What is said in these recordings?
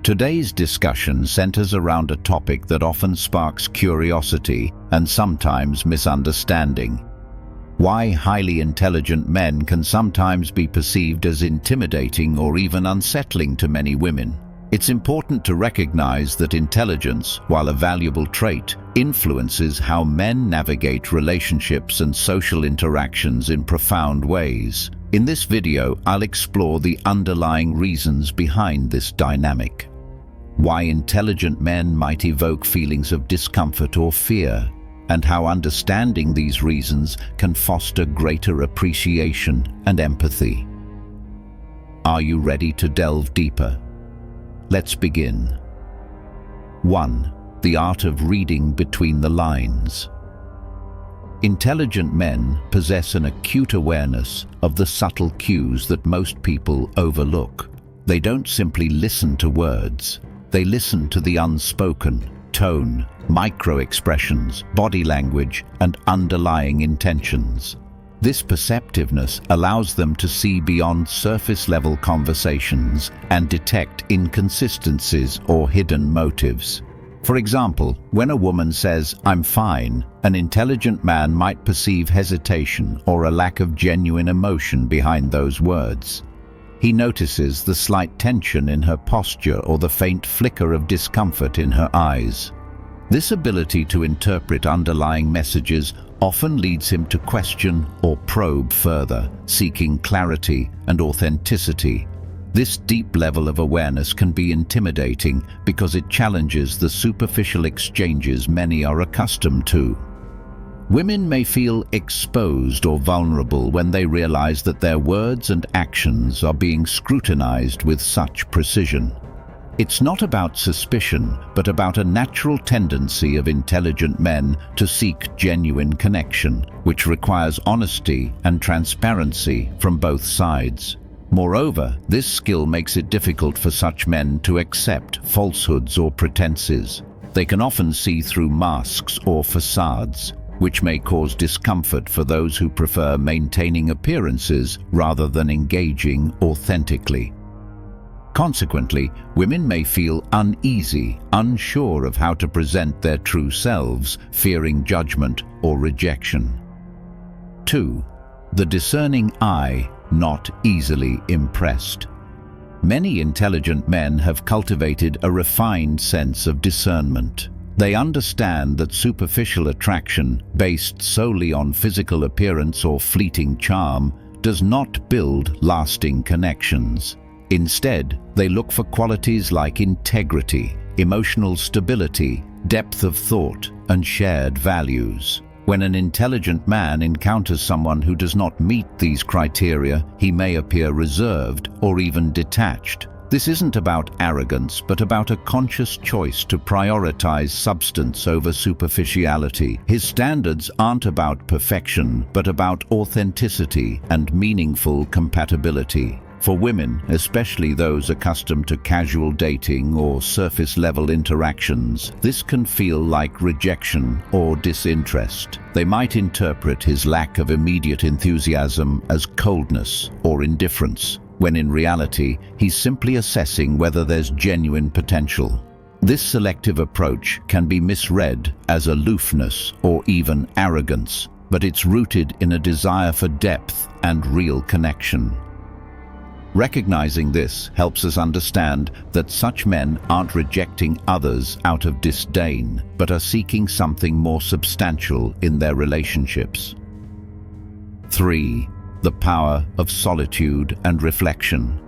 Today's discussion centers around a topic that often sparks curiosity and sometimes misunderstanding. Why highly intelligent men can sometimes be perceived as intimidating or even unsettling to many women. It's important to recognize that intelligence, while a valuable trait, influences how men navigate relationships and social interactions in profound ways. In this video, I'll explore the underlying reasons behind this dynamic. Why intelligent men might evoke feelings of discomfort or fear, and how understanding these reasons can foster greater appreciation and empathy. Are you ready to delve deeper? Let's begin. 1. The art of reading between the lines. Intelligent men possess an acute awareness of the subtle cues that most people overlook. They don't simply listen to words. They listen to the unspoken, tone, micro-expressions, body language, and underlying intentions. This perceptiveness allows them to see beyond surface-level conversations and detect inconsistencies or hidden motives. For example, when a woman says, "I'm fine," an intelligent man might perceive hesitation or a lack of genuine emotion behind those words. He notices the slight tension in her posture or the faint flicker of discomfort in her eyes. This ability to interpret underlying messages often leads him to question or probe further, seeking clarity and authenticity. This deep level of awareness can be intimidating because it challenges the superficial exchanges many are accustomed to. Women may feel exposed or vulnerable when they realize that their words and actions are being scrutinized with such precision. It's not about suspicion, but about a natural tendency of intelligent men to seek genuine connection, which requires honesty and transparency from both sides. Moreover, this skill makes it difficult for such men to accept falsehoods or pretenses. They can often see through masks or facades, which may cause discomfort for those who prefer maintaining appearances rather than engaging authentically. Consequently, women may feel uneasy, unsure of how to present their true selves, fearing judgment or rejection. 2. The discerning eye, not easily impressed. Many intelligent men have cultivated a refined sense of discernment. They understand that superficial attraction, based solely on physical appearance or fleeting charm, does not build lasting connections. Instead, they look for qualities like integrity, emotional stability, depth of thought, and shared values. When an intelligent man encounters someone who does not meet these criteria, he may appear reserved or even detached. This isn't about arrogance, but about a conscious choice to prioritize substance over superficiality. His standards aren't about perfection, but about authenticity and meaningful compatibility. For women, especially those accustomed to casual dating or surface-level interactions, this can feel like rejection or disinterest. They might interpret his lack of immediate enthusiasm as coldness or indifference, when in reality, he's simply assessing whether there's genuine potential. This selective approach can be misread as aloofness or even arrogance, but it's rooted in a desire for depth and real connection. Recognizing this helps us understand that such men aren't rejecting others out of disdain, but are seeking something more substantial in their relationships. 3. The power of solitude and reflection.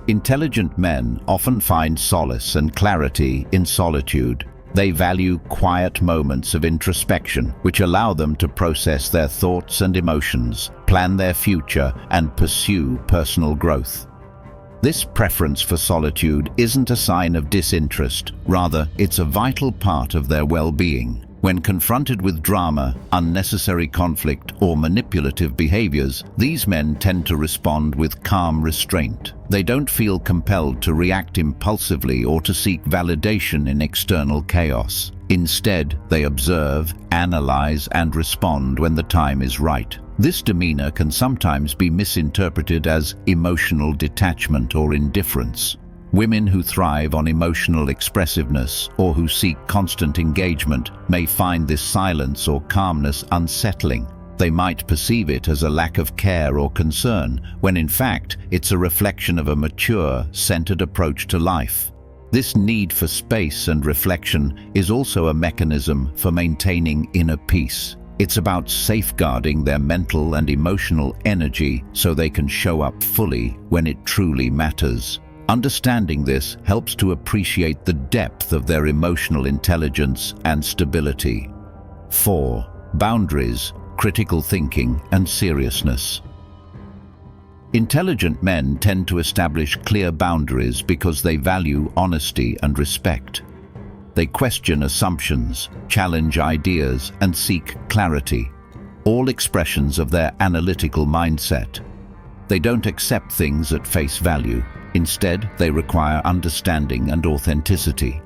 Intelligent men often find solace and clarity in solitude. They value quiet moments of introspection, which allow them to process their thoughts and emotions, plan their future, and pursue personal growth. This preference for solitude isn't a sign of disinterest, rather, it's a vital part of their well-being. When confronted with drama, unnecessary conflict, or manipulative behaviors, these men tend to respond with calm restraint. They don't feel compelled to react impulsively or to seek validation in external chaos. Instead, they observe, analyze, and respond when the time is right. This demeanor can sometimes be misinterpreted as emotional detachment or indifference. Women who thrive on emotional expressiveness or who seek constant engagement may find this silence or calmness unsettling. They might perceive it as a lack of care or concern, when in fact it's a reflection of a mature, centered approach to life. This need for space and reflection is also a mechanism for maintaining inner peace. It's about safeguarding their mental and emotional energy so they can show up fully when it truly matters. Understanding this helps to appreciate the depth of their emotional intelligence and stability. 4. Boundaries, critical thinking, and seriousness. Intelligent men tend to establish clear boundaries because they value honesty and respect. They question assumptions, challenge ideas, and seek clarity, all expressions of their analytical mindset. They don't accept things at face value. Instead, they require understanding and authenticity.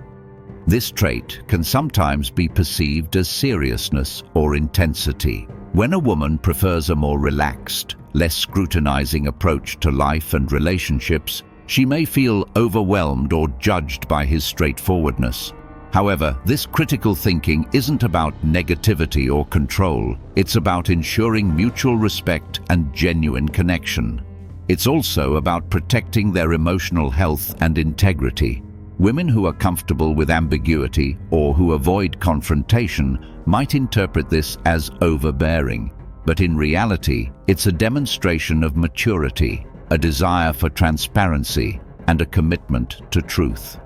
This trait can sometimes be perceived as seriousness or intensity. When a woman prefers a more relaxed, less scrutinizing approach to life and relationships, she may feel overwhelmed or judged by his straightforwardness. However, this critical thinking isn't about negativity or control. It's about ensuring mutual respect and genuine connection. It's also about protecting their emotional health and integrity. Women who are comfortable with ambiguity or who avoid confrontation might interpret this as overbearing, but in reality, it's a demonstration of maturity, a desire for transparency, and a commitment to truth.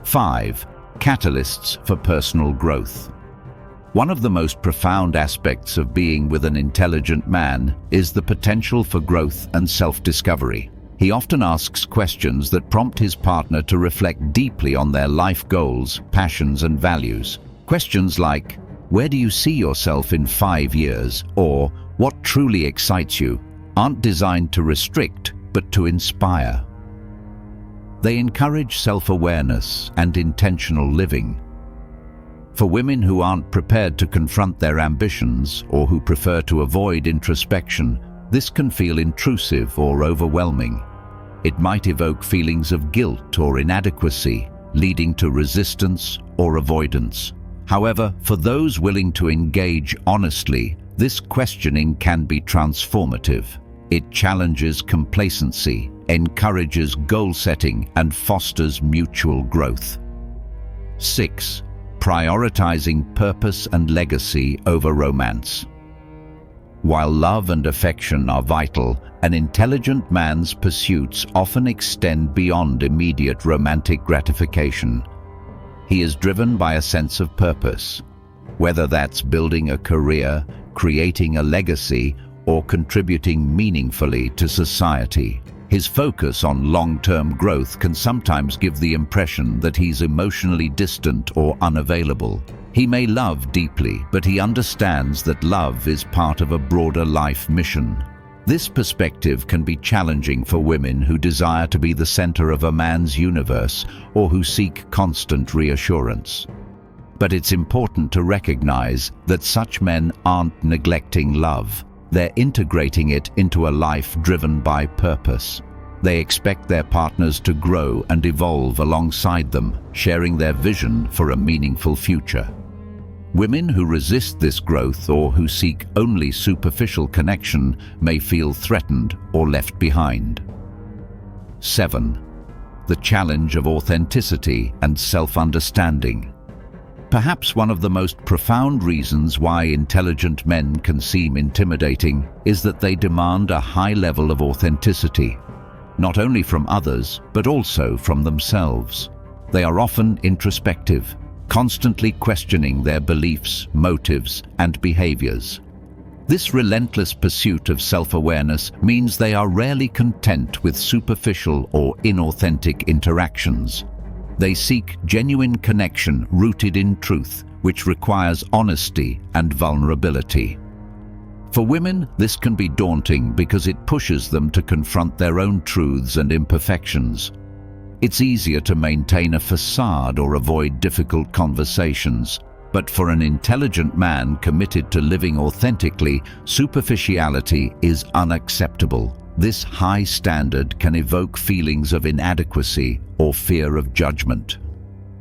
5. Catalysts for personal growth. One of the most profound aspects of being with an intelligent man is the potential for growth and self-discovery. He often asks questions that prompt his partner to reflect deeply on their life goals, passions, and values. Questions like, "Where do you see yourself in 5 years?" or "What truly excites you?" aren't designed to restrict, but to inspire. They encourage self-awareness and intentional living. For women who aren't prepared to confront their ambitions or who prefer to avoid introspection, this can feel intrusive or overwhelming. It might evoke feelings of guilt or inadequacy, leading to resistance or avoidance. However, for those willing to engage honestly, this questioning can be transformative. It challenges complacency, encourages goal setting, and fosters mutual growth. 6. Prioritizing purpose and legacy over romance. While love and affection are vital, an intelligent man's pursuits often extend beyond immediate romantic gratification. He is driven by a sense of purpose, whether that's building a career, creating a legacy, or contributing meaningfully to society. His focus on long-term growth can sometimes give the impression that he's emotionally distant or unavailable. He may love deeply, but he understands that love is part of a broader life mission. This perspective can be challenging for women who desire to be the center of a man's universe or who seek constant reassurance. But it's important to recognize that such men aren't neglecting love. They're integrating it into a life driven by purpose. They expect their partners to grow and evolve alongside them, sharing their vision for a meaningful future. Women who resist this growth or who seek only superficial connection may feel threatened or left behind. 7. The challenge of authenticity and self-understanding. Perhaps one of the most profound reasons why intelligent men can seem intimidating is that they demand a high level of authenticity, not only from others, but also from themselves. They are often introspective, constantly questioning their beliefs, motives, and behaviors. This relentless pursuit of self-awareness means they are rarely content with superficial or inauthentic interactions. They seek genuine connection rooted in truth, which requires honesty and vulnerability. For women, this can be daunting because it pushes them to confront their own truths and imperfections. It's easier to maintain a facade or avoid difficult conversations, but for an intelligent man committed to living authentically, superficiality is unacceptable. This high standard can evoke feelings of inadequacy or fear of judgment.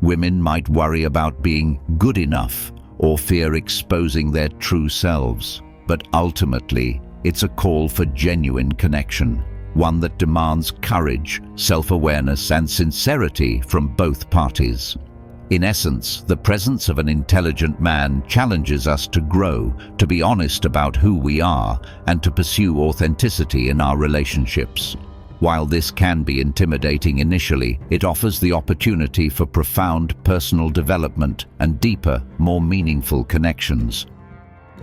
Women might worry about being good enough or fear exposing their true selves, but ultimately, it's a call for genuine connection, one that demands courage, self-awareness, and sincerity from both parties. In essence, the presence of an intelligent man challenges us to grow, to be honest about who we are, and to pursue authenticity in our relationships. While this can be intimidating initially, it offers the opportunity for profound personal development and deeper, more meaningful connections.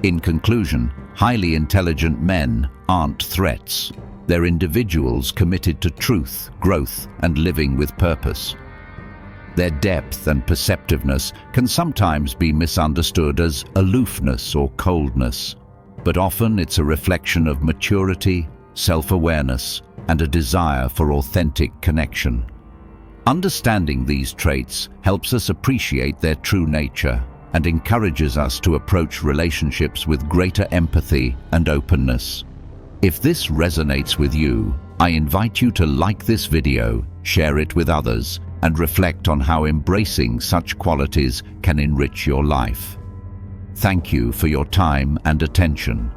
In conclusion, highly intelligent men aren't threats. They're individuals committed to truth, growth, and living with purpose. Their depth and perceptiveness can sometimes be misunderstood as aloofness or coldness, but often it's a reflection of maturity, self-awareness, and a desire for authentic connection. Understanding these traits helps us appreciate their true nature and encourages us to approach relationships with greater empathy and openness. If this resonates with you, I invite you to like this video, share it with others, and reflect on how embracing such qualities can enrich your life. Thank you for your time and attention.